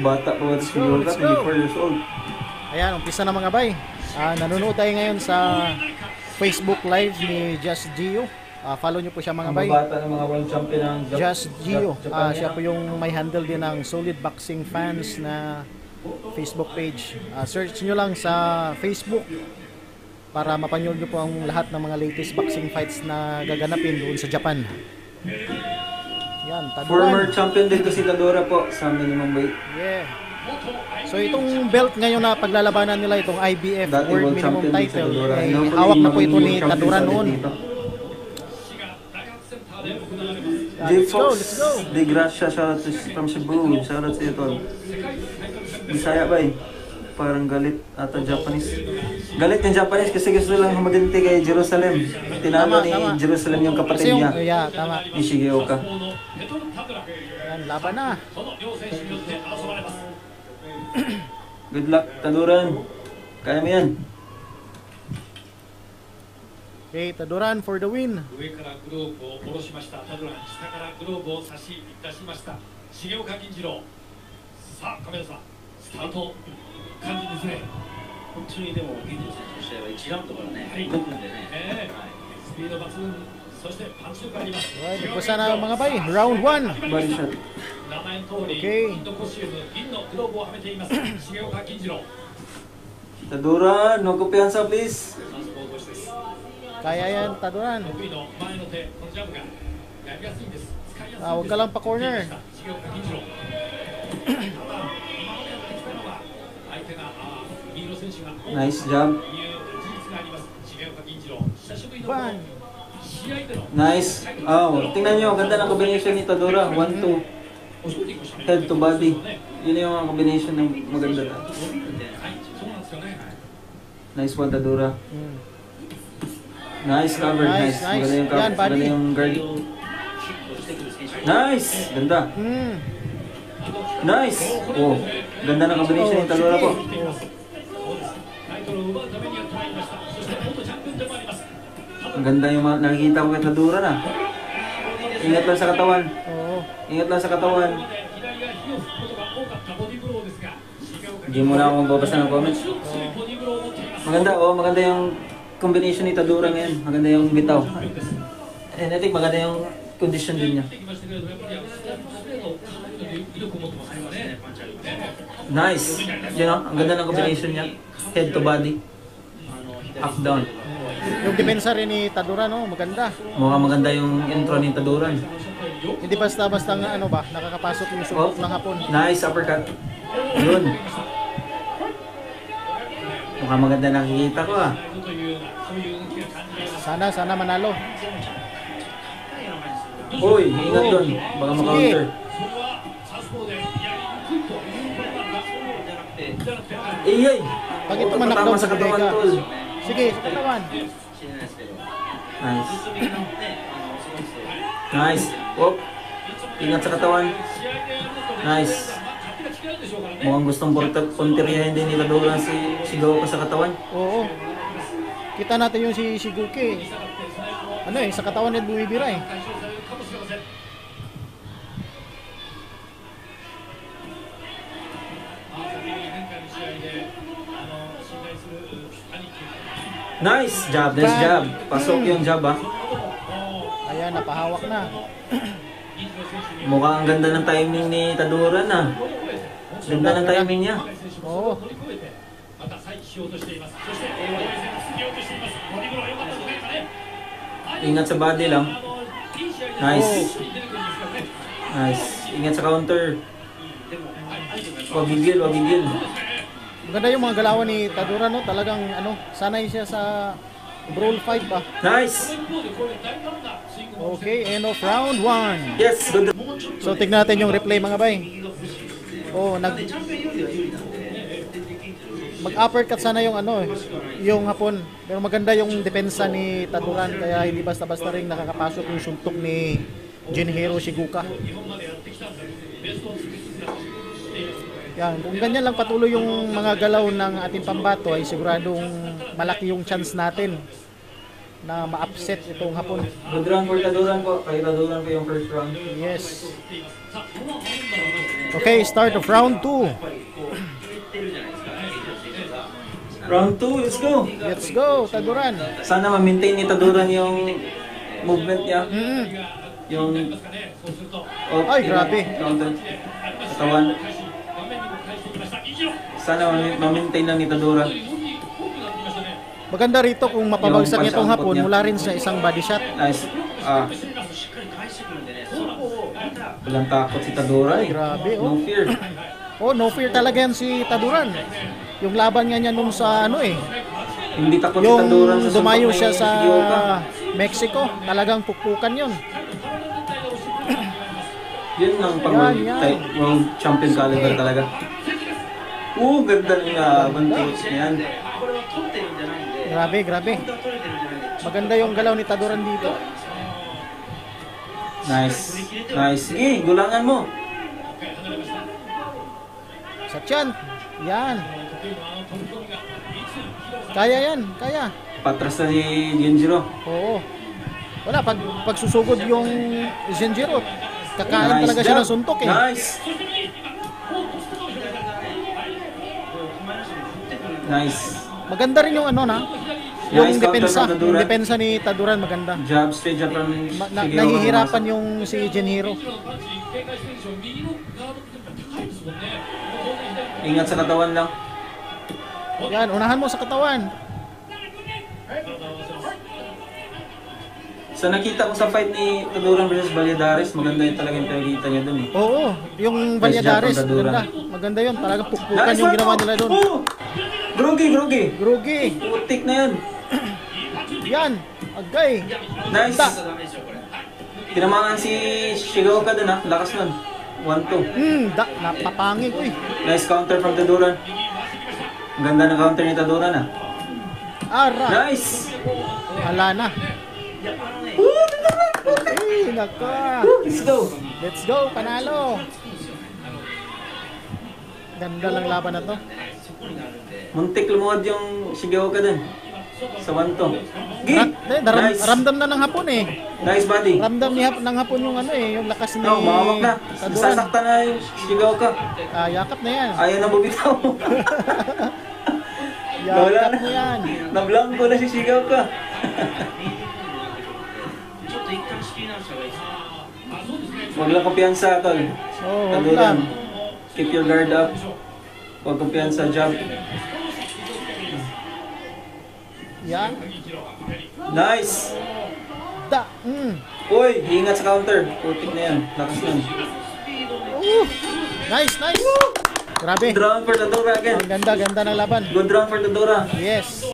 Bata pa ba si Yoga? 24 years old. Ayan, umpisa na mga bay. Nanonood tayo ngayon sa Facebook Live ni Just Gio. Follow nyo po siya mga bay. Ang bata ng mga world champion ng Just Gio. Siya po yung may handle din ng Solid Boxing Fans na Facebook page. Search nyo lang sa Facebook para mapanood nyo po ang lahat ng mga latest boxing fights na gaganapin doon sa Japan. Yan, Taduran. Former champion din to si Tadura po sa minimum weight. Yeah. So itong belt ngayon na paglalabanan nila, itong IBF World Minimum Title, hawak na po ito ni Taduran noon. Let's go. De Gracia, shoutout from Cebu. Shoutout sa iyo, tol. Bisaya ba eh? Parang galit ata Japanese. Galit yung Japanese kasi gusto lang humaganti kay Jerusalem. Tinalo ni Jerusalem yung kapatid niya. Yeah, tama. Ni Shigeoka. Yan, laban na. Good luck, Taduran. Kaya mo yan. Okay, Taduran for the win. Nagpasa na mga bay, round 1. Body shot. Okay. Taduran, no kumpiyansa please. Kaya yan, Taduran. Huwag ka lang pa corner. Nice job. Ban. Nice. Oh, tingnan nyo, ganda ng combination ni Tadura. 1-2. Head to body. Yun yung mga combination ng maganda na. Nice one, Tadura. Nice cover. Nice. Maganda yung cover. Maganda yung guard. Nice. Ganda. Nice. Oh, ganda ng combination ni Tadura po. Ang ganda yung nakikita ko kay Tadura na. Ingat lang sa katawan. Ingat lang sa katawan. Hindi mo na akong babasa ng comments. Maganda, maganda yung combination ni Tadura ngayon. Maganda yung bitaw. And I think maganda yung condition din niya. Nice. You know, ang ganda ng combination niya. Head to body. Up down. Yung depensa rin ni Taduran, no? Maganda. Mukhang maganda yung intro ni Taduran. Hindi basta-basta nga ano ba, nakakapasok yung suntok ng hapon. Nice uppercut. Yun. Mukhang maganda nakikita ko ah. Sana manalo. Uy, ingat doon. Baka ma-counter. Iyay! Pag ito man-knockdown sa katawan, tol. Sige, sa katawan. Nice. Nice. Oh. Ingat sa katawan. Nice. Mukhang gustong punteriyahin din nila doon si Shigeoka sa katawan. Oo. Kita natin yung si Shiguke. Ano eh, sa katawan niya bumibira eh. Nice job, nice job. Pasok yung job ah. Ayan, napahawak na. Mukhang ang ganda ng timing ni Taduran ah. Ganda ng timing niya. Oo. Ingat sa body lang. Nice. Nice. Ingat sa counter. Wag gigil, wag gigil. Maganda yung mga galawan ni Taduran, no? Talagang ano, sanay siya sa brawl fight ba. Nice. Okay, end of round 1. Yes, good. So tignan natin yung replay mga bay. Oh, mag-uppercut sana yung ano, yung hapon. Pero maganda yung depensa ni Taduran kaya hindi basta-basta ring nakakapasok yung suntok ni Junhiro Shigeoka. Yan, kung ganyan lang patuloy yung mga galaw ng ating pambato ay siguradong malaki yung chance natin na ma-upset itong Hapon. Good round for Taduran po. Kay Taduran po yung first round. Yes. Okay, start of round 2. Round 2, let's go! Let's go, Taduran. Sana ma-maintain ni Taduran yung movement niya. Yung... Oh, Ay, grabe. Counter. Katawan. Sana ma-maintain lang ni Taduran. Maganda rito kung mapabagsak Yung nitong Hapon niya. mula rin sa isang body shot. Nice. Walang takot si Taduran. Grabe, No oh. fear. Oh, no fear talaga yan si Taduran. Yung laban nga niya nung sa ano eh. Hindi takot si Yung Taduran sa dumayo suntok siya ni sa Shigeoka. Mexico, talagang pukpukan yun. Yun ang Yan. world champion caliber talaga. Ganda nga coach niyan. Grabe, grabe. Maganda yung galaw ni Taduran dito. Nice. Nice. Sige, gulangan mo. Sa tiyan. Yan. Kaya yan, kaya. Patras na si Genjiro. Oo. Wala, pag susugod yung Genjiro, kakain talaga siya ng suntok eh. Nice. Nice. Maganda rin yung ano na, yung Nice depensa. counter from Yung Taduran. depensa ni Taduran maganda. Jab, straight jab from Shigeoka. Nahihirapan yung si Genjiro. Ingat sa katawan lang. Yan, unahan mo sa katawan. Sa nakita ko sa fight ni Taduran versus Valladares, maganda yung talaga yung pinakita niya dun eh. Oo, yung Nice Valladares, job from Taduran. maganda. Maganda yun, talagang pukpukan yung ginawa nila doon. Grogi. Grugi. Putik na yan. Yan, agay. Nice. Ta. Tinamangan si Shigeoka dun ha. Lakas nun. 1-2. Napapangig, uy. Nice counter from Taduran. Ang ganda ng counter ni Taduran ha. Ara. Nice. Ala na. Ay, naka. Let's go. Let's go, panalo. Ganda lang laban na to. Muntik lumuhod yung Shigeoka dun. Sa 1-2. Gi! Nice. Ramdam na ng Hapon eh. Nice body. Ramdam ng Hapon yung ano eh, yung lakas ni No, mahawak na. Taduran. Sasaktan na yung Shigeoka. Yakap na yan. Ayaw na bumitaw. Nawala Yakap na. na yan. Nablangko na si Shigeoka. Huwag lang kumpiyansa, tol. Oh, wag Taduran. lang. Keep your guard up. Huwag kumpiyansa, jump. Yan. Nice! Da. Uy, ingat sa counter. Putik na yan. Lakas nun. Nice. Grabe. Good round for Tadura again. Ang ganda ng laban. Good round for Tadura. Yes.